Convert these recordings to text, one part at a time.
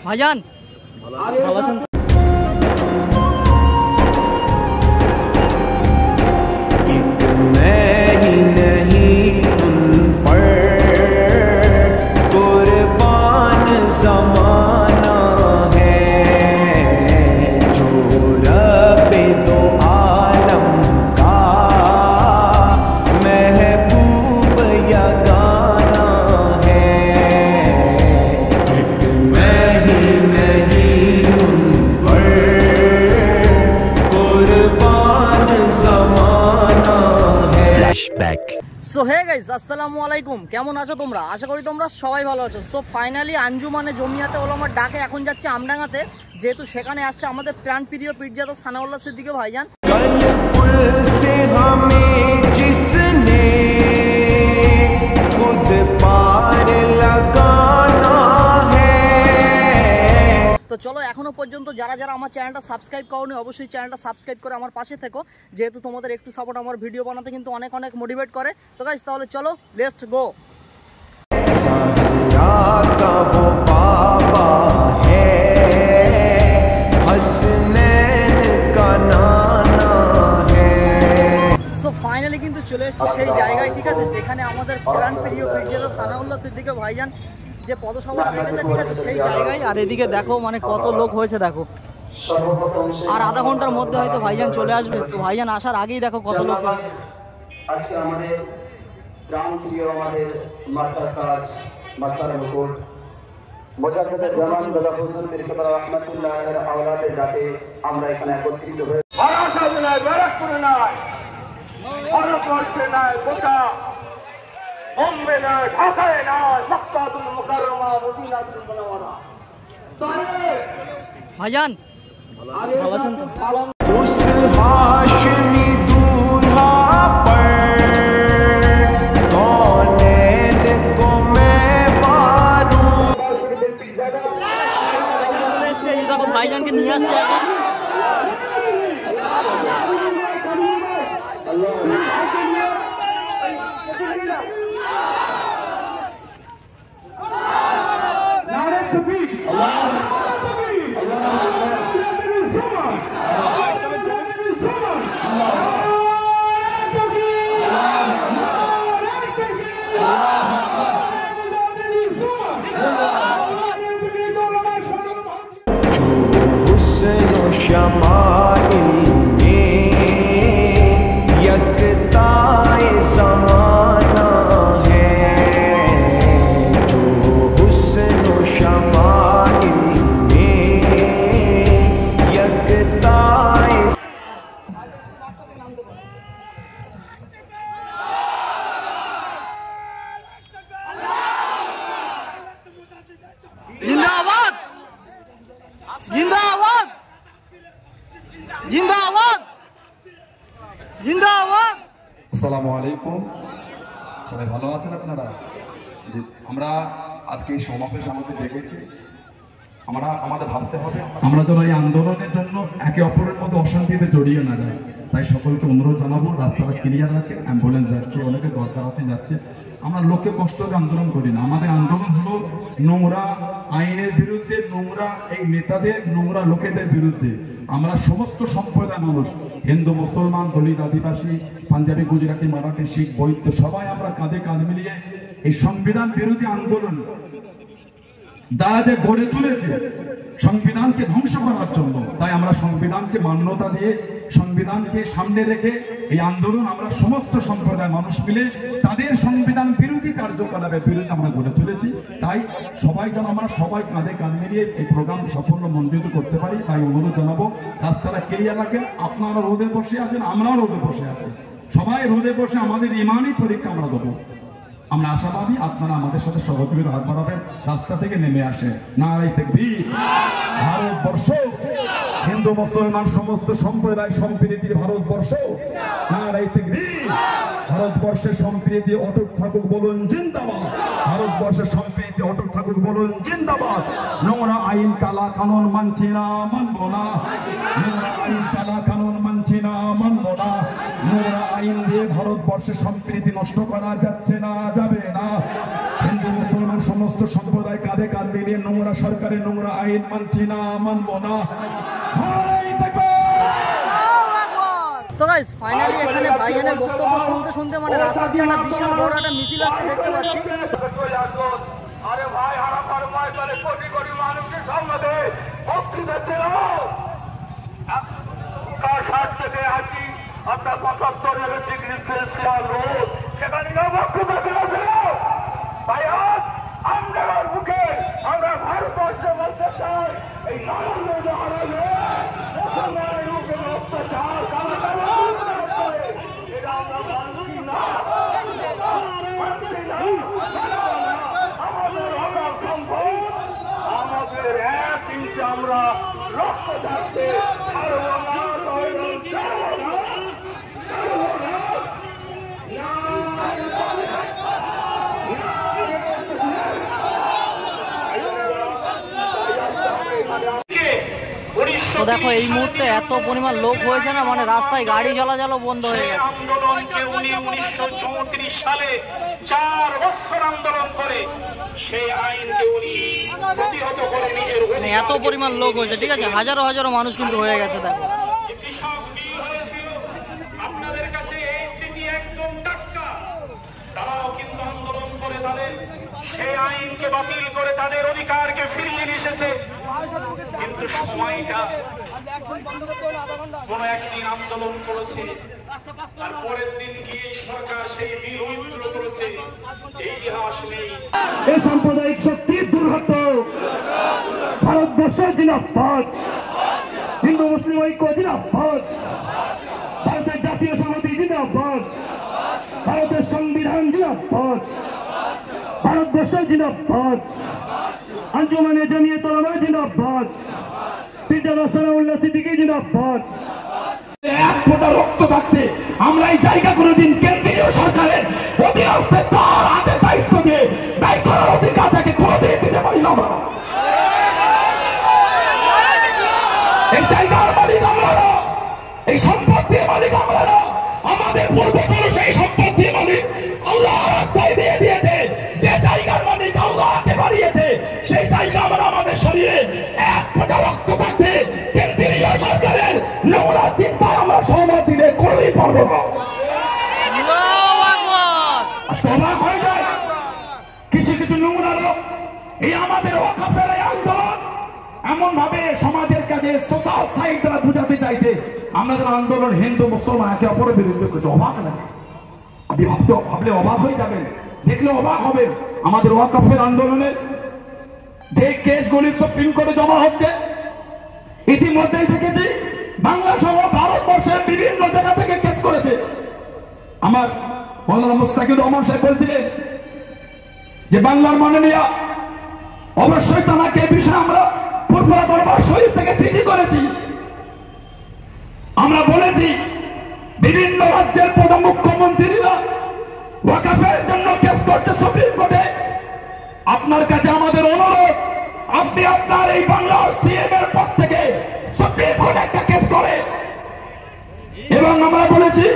ভাইজান ভালো আছেন? সো হে গাইস, আসসালামু আলাইকুম। কেমন আছো তোমরা? আশা করি তোমরা সবাই ভালো আছো। সো ফাইনালি আঞ্জুমানে জমিয়াতে ওলামার ডাকে এখন যাচ্ছে আমডাঙ্গাতে, যেহেতু সেখানে আসছে আমাদের প্রাণপ্রিয় পীরজাদা সানাউল্লাহ সিদ্দিকী ভাইজান। তো চলো, এখনো পর্যন্ত যারা যারা আমার চ্যানেলটা সাবস্ক্রাইব করোনি অবশ্যই চ্যানেলটা সাবস্ক্রাইব করে আমার পাশে থেকো, যেহেতু তোমাদের একটু সাপোর্ট আমার ভিডিও বানাতে কিন্তু অনেক অনেক মোটিভেট করে। তো গাইস তাহলে চলো, লেটস গো। সো ফাইনালি কিন্তু চলে এসেছি সেই জায়গায়, ঠিক আছে, যেখানে আমাদের প্রাণপ্রিয় পীরজাদা সানাউল্লাহ সিদ্দিকী ভাইজান যে পদসভাটা রেখেছে, ঠিক আছে, সেই জায়গায়। আর এদিকে দেখো মানে কত লোক হয়েছে দেখো, আর আধা ঘন্টার মধ্যে হয়তো ভাইজান চলে আসবে। তো ভাইজান আসার আগেই দেখো কত লোক হয়েছে। আজকে আমাদের প্রাণপ্রিয় আমাদের মাতার কাজ মাতার মুকুট মুজাদ্দিদ জামান দাদা হুজুর পীর কেবলা রাহমাতুল্লাহির আওলাদের ডাকে আমরা এখানে একত্রিত হয়ে বারাসাত নাই, ব্যারাকপুর নাই, ভারতবর্ষে নাই, গোটা বোম্বে নাই, ঢাকায় নাই, মক্কাতুল মুকাররমা মদিনাতুল মুনাওয়ারা। ভাইজান ভালো আছেন তো? उस हाशमी दूल्हा पर कौनैन को मैं मारूं। দেখো ভাইজানকে নিয়ে আসছে এখন। जिंदाबाद जिंदाबाद जिंदाबाद जिंदाबाद। আসসালামু আলাইকুম, সবাই ভালো আছেন আপনারা? আমরা আজকে এই সমাবেশ আমাদের দেখেছি, আমাদের ভাবতে হবে আমরা যেন এই আন্দোলনের জন্য একে অপরের মধ্যে অশান্তিতে জড়িয়ে না যায়। তাই সকলকে অনুরোধ জানাবো, রাস্তাটা ক্লিয়ার রাখে, অ্যাম্বুলেন্স যাচ্ছে, অনেকে দরকার আছে যাচ্ছে। আমরা লোককে কষ্ট দিয়ে আন্দোলন করি না। আমাদের আন্দোলন হলো নোংরা আইনের বিরুদ্ধে, নোংরা এই নেতাদের, নোংরা লোকেদের বিরুদ্ধে। আমরা সমস্ত সম্প্রদায় মানুষ, হিন্দু, মুসলমান, দলিত, আদিবাসী, পাঞ্জাবি, গুজরাটি, মারাঠি, শিখ, বৈদ্য, সবাই আমরা কাঁধে কাঁধ মিলিয়ে এই সংবিধান বিরোধী আন্দোলন দ্বারা যে গড়ে তুলেছে সংবিধানকে ধ্বংস করার জন্য, তাই আমরা সংবিধানকে মান্যতা দিয়ে, সংবিধানকে সামনে রেখে এই আন্দোলন আমরা সমস্ত সম্প্রদায়ের মানুষ মিলে তাদের সংবিধান বিরোধী কার্যকলাপের বিরুদ্ধে আমরা গড়ে তুলেছি। তাই সবাই যেন আমরা সবাই কাঁধে কাঁধ মিলিয়ে এই প্রোগ্রাম সাফল্য মণ্ডিত করতে পারি, তাই অনুরোধ জানাবো রাস্তাটা ক্লিয়ার রাখেন। আপনারা রোদে বসে আছেন, আমরাও রোদে বসে আছি, সবাই রোদে বসে আমাদের ইমানি পরীক্ষা আমরা দেবো। আমরা আশাবাদী আপনারা আমাদের সাথে সহযোগিতা হাত বাড়াবেন, রাস্তা থেকে নেমে আসে। নারায়ে তাকবীর। ভারতবর্ষ হিন্দু মুসলমান সমস্ত সম্প্রদায় সম্প্রীতির ভারতবর্ষ, নারায়ে তাকবীর। ভারতবর্ষের সম্প্রীতি অটুট থাকুক, বলুন জিন্দাবাদ। ভারতবর্ষের সম্প্রীতি অটুট থাকুক, বলুন জিন্দাবাদ। নোংরা আইন কালা কানুন মানছি না, মানবো না। নোংরা আইন কালা কানুন মানছি না, মানবো না। নোংরা আইন দিয়ে ভারতবর্ষের সম্প্রীতি নষ্ট করা যাচ্ছে না, যাবে না। হিন্দু মুসলমান সমস্ত সম্প্রদায় কাঁধে কাঁধ মিলিয়ে নোংরা সরকারের নোংরা আইন মানছি না, মানবো না। তো গাইস ফাইনালি এখানে ভাইজানের বক্তব্য শুনতে শুনতে মানে রাস্তা দিয়ে একটা বিশাল বড় একটা মিছিল আসছে দেখতে পাচ্ছি। আরে ভাই হারা ফরমায় বলে কোটি কোটি মানুষের সম্মতে বক্তৃতা ছিল কার সাথ থেকে আসি আপনার 75 ডিগ্রি সেলসিয়াস রোদ সেখানে বক্তৃতা ছিল ভাই আজ আমরা মুখে আমরা ভারতবর্ষে বলতে চাই এই নরেন্দ্র হারালে মুসলমানের উপরে অত্যাচার এটা আমরা মানছি না, আমাদের অকাল সম্ভব আমাদের 1 ইঞ্চ আমরা রক্ত থাকতে ছাড়বো না, তো দেখো এই মুহূর্তে এত পরিমাণ লোক হয়েছে না, মানে রাস্তায় গাড়ি চলাচলও বন্ধ হয়ে গেছে। আন্দোলনকে উনি 1934 সালে 4 বছর আন্দোলন করে সেই আইনকে উনি প্রতিহত করে নিজের মানে এত পরিমাণ লোক হয়েছে, ঠিক আছে, হাজারো হাজারো মানুষ কিন্তু হয়ে গেছে। দেখো কৃষক কি হয়েছিল আপনাদের কাছে এই স্মৃতি একদম টাটকা, তারাও কিন্তু আন্দোলন করে তাদের সেই আইনকে বাতিল করে তাদের অধিকারকে ফিরিয়ে নিয়ে এসেছে। কিন্তু সময়টা কোন একদিন আন্দোলন করেছে আর পরের দিন গিয়ে সরকার সেই বিল উইথড্র করেছে, এই ইতিহাস নেই। এই সাম্প্রদায়িক শক্তির দুর্হত ভারতবর্ষের জিন্দাবাদ, হিন্দু মুসলিম ঐক্য জিন্দাবাদ, ভারতের জাতীয় সংহতি জিন্দাবাদ, ভারতের সংবিধান জিন্দাবাদ, ভারতবর্ষের জিন্দাবাদ, আঞ্জুমানে জমিয়ত উলামা জিন্দাবাদ, পিরজাদা সানাউল্লাহ সিদ্দিকী জিন্দাবাদ। এক ফোঁটা রক্ত থাকতে আমরা এই জায়গা কোনোদিন কেন্দ্রীয় সরকারের অধীনস্থ তার হাতে দায়িত্ব দিয়ে ব্যয় করার অধিকার তাকে কোনোদিন দিতে পারি না। আমরা এই জায়গার মালিক আমরা না, এই সম্পত্তির মালিক আমরা না, আমাদের পূর্বপুরুষ এই সম্পত্তির মালিক আল্লাহ রাস্তায় দিয়ে দিয়েছে। যে জায়গার মালিক আল্লাহকে বাড়িয়েছে সেই জায়গা আমরা আমাদের শরীরে এক ফোঁটা রক্ত থাকতে কেন্দ্রীয় সরকারের নোংরা চিন্তায় আমরা সহমত দিলে কোনোদিন পারবো না। অবাক হয়ে যায় কিছু কিছু নোংরা লোক এই আমাদের ওয়াকফের এই আন্দোলন এমন ভাবে সমাজের কাছে সোশ্যাল সাইড দ্বারা বুঝাতে চাইছে আমাদের আন্দোলন হিন্দু মুসলমান একে অপরের বিরুদ্ধে করতে। অবাক লাগে, আপনি ভাবলে অবাক হয়ে যাবেন, দেখলে অবাক হবেন। আমাদের ওয়াকফের আন্দোলনের যে কেসগুলি সুপ্রিম কোর্টে জমা হচ্ছে ইতিমধ্যেই দেখেছি বাংলা সহ ভারতবর্ষের বিভিন্ন জায়গা থেকে কেস করেছে। আমার মৌলানা মুস্তাকির রহমান সাহেব বলছিলেন যে বাংলার মাননীয় অবশ্যই তাকে বিষয়ে আমরা পূর্বরা দরবার শরীফ থেকে চিঠি করেছি। আমরা বলেছি বিভিন্ন রাজ্যের প্রধান মুখ্যমন্ত্রীরা ওয়াকফের জন্য কেস করছে সুপ্রিম কোর্টে। আপনার কাছে আমাদের অনুরোধ, আপনি আপনার এই বাংলার সিএম এর পদ থেকে সুপ্রিম কোর্টে একটা কেস করে। এবং আমরা বলেছি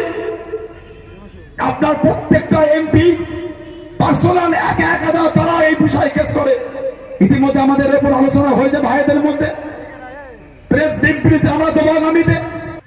আপনার প্রত্যেকটা এমপি পার্সোনাল একা একা তারা এই বিষয়ে কেস করে। ইতিমধ্যে আমাদের এর উপর আলোচনা হয়েছে ভাইদের মধ্যে, প্রেস বিবৃতি আমরা দেবো আগামীতে।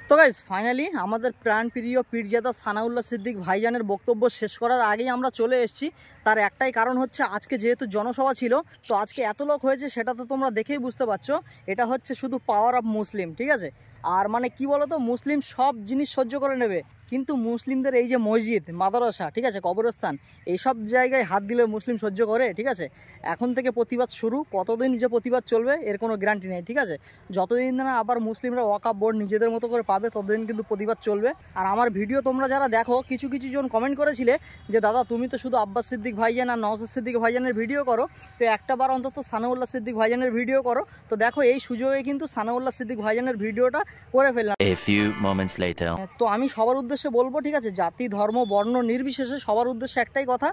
তো গাইস ফাইনালি আমাদের প্রাণপ্রিয় পীরজাদা সানাউল্লাহ সিদ্দিক ভাইজানের বক্তব্য শেষ করার আগেই আমরা চলে এসেছি। তার একটাই কারণ হচ্ছে আজকে যেহেতু জনসভা ছিল, তো আজকে এত লোক হয়েছে সেটা তো তোমরা দেখেই বুঝতে পারছো। এটা হচ্ছে শুধু পাওয়ার অফ মুসলিম, ঠিক আছে। আর মানে কি বলতো, মুসলিম সব জিনিস সহ্য করে নেবে, কিন্তু মুসলিমদের এই যে মসজিদ, মাদ্রাসা, ঠিক আছে, কবরস্থান, এইসব জায়গায় হাত দিলে মুসলিম সহ্য করে, ঠিক আছে। এখন থেকে প্রতিবাদ শুরু, কতদিন যে প্রতিবাদ চলবে এর কোনো গ্যারান্টি নেই, ঠিক আছে। যতদিন না আবার মুসলিমরা ওয়াকফ বোর্ড নিজেদের মতো করে পাবে ততদিন কিন্তু প্রতিবাদ চলবে। আর আমার ভিডিও তোমরা যারা দেখো, কিছু কিছু জন কমেন্ট করেছিলে যে দাদা তুমি তো শুধু আব্বাস সিদ্দিক ভাইজান আর নওশাদ সিদ্দিক ভাইজানের ভিডিও করো, তো একটা বার অন্তত সানাউল্লাহ সিদ্দিক ভাইজানের ভিডিও করো। তো দেখো এই সুযোগে কিন্তু সানাউল্লাহ সিদ্দিক ভাইজানের ভিডিওটা করে ফেললাম। A few moments later. তো আমি সবার উদ্দেশ্যে উদ্দেশ্যে বলবো, ঠিক আছে, জাতি ধর্ম বর্ণ নির্বিশেষে সবার উদ্দেশ্যে একটাই কথা,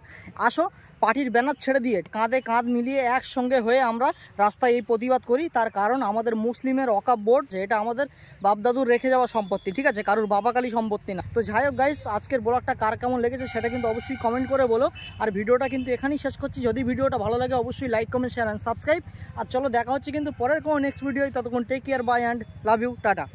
আসো পার্টির ব্যানার ছেড়ে দিয়ে কাঁধে কাঁধ মিলিয়ে একসঙ্গে হয়ে আমরা রাস্তায় এই প্রতিবাদ করি। তার কারণ আমাদের মুসলিমের ওয়াকফ বোর্ড, যেটা আমাদের বাপদাদুর রেখে যাওয়া সম্পত্তি, ঠিক আছে, কারুর বাবাকালী সম্পত্তি না। তো যাই হোক গাইস, আজকের ব্লগটা কার কেমন লেগেছে সেটা কিন্তু অবশ্যই কমেন্ট করে বলো। আর ভিডিওটা কিন্তু এখানেই শেষ করছি। যদি ভিডিওটা ভালো লাগে অবশ্যই like comment share and subscribe. আর চলো দেখা হচ্ছে কিন্তু পরের কোনো নেক্সট ভিডিও। ততক্ষণ take care, bye and love you, tata.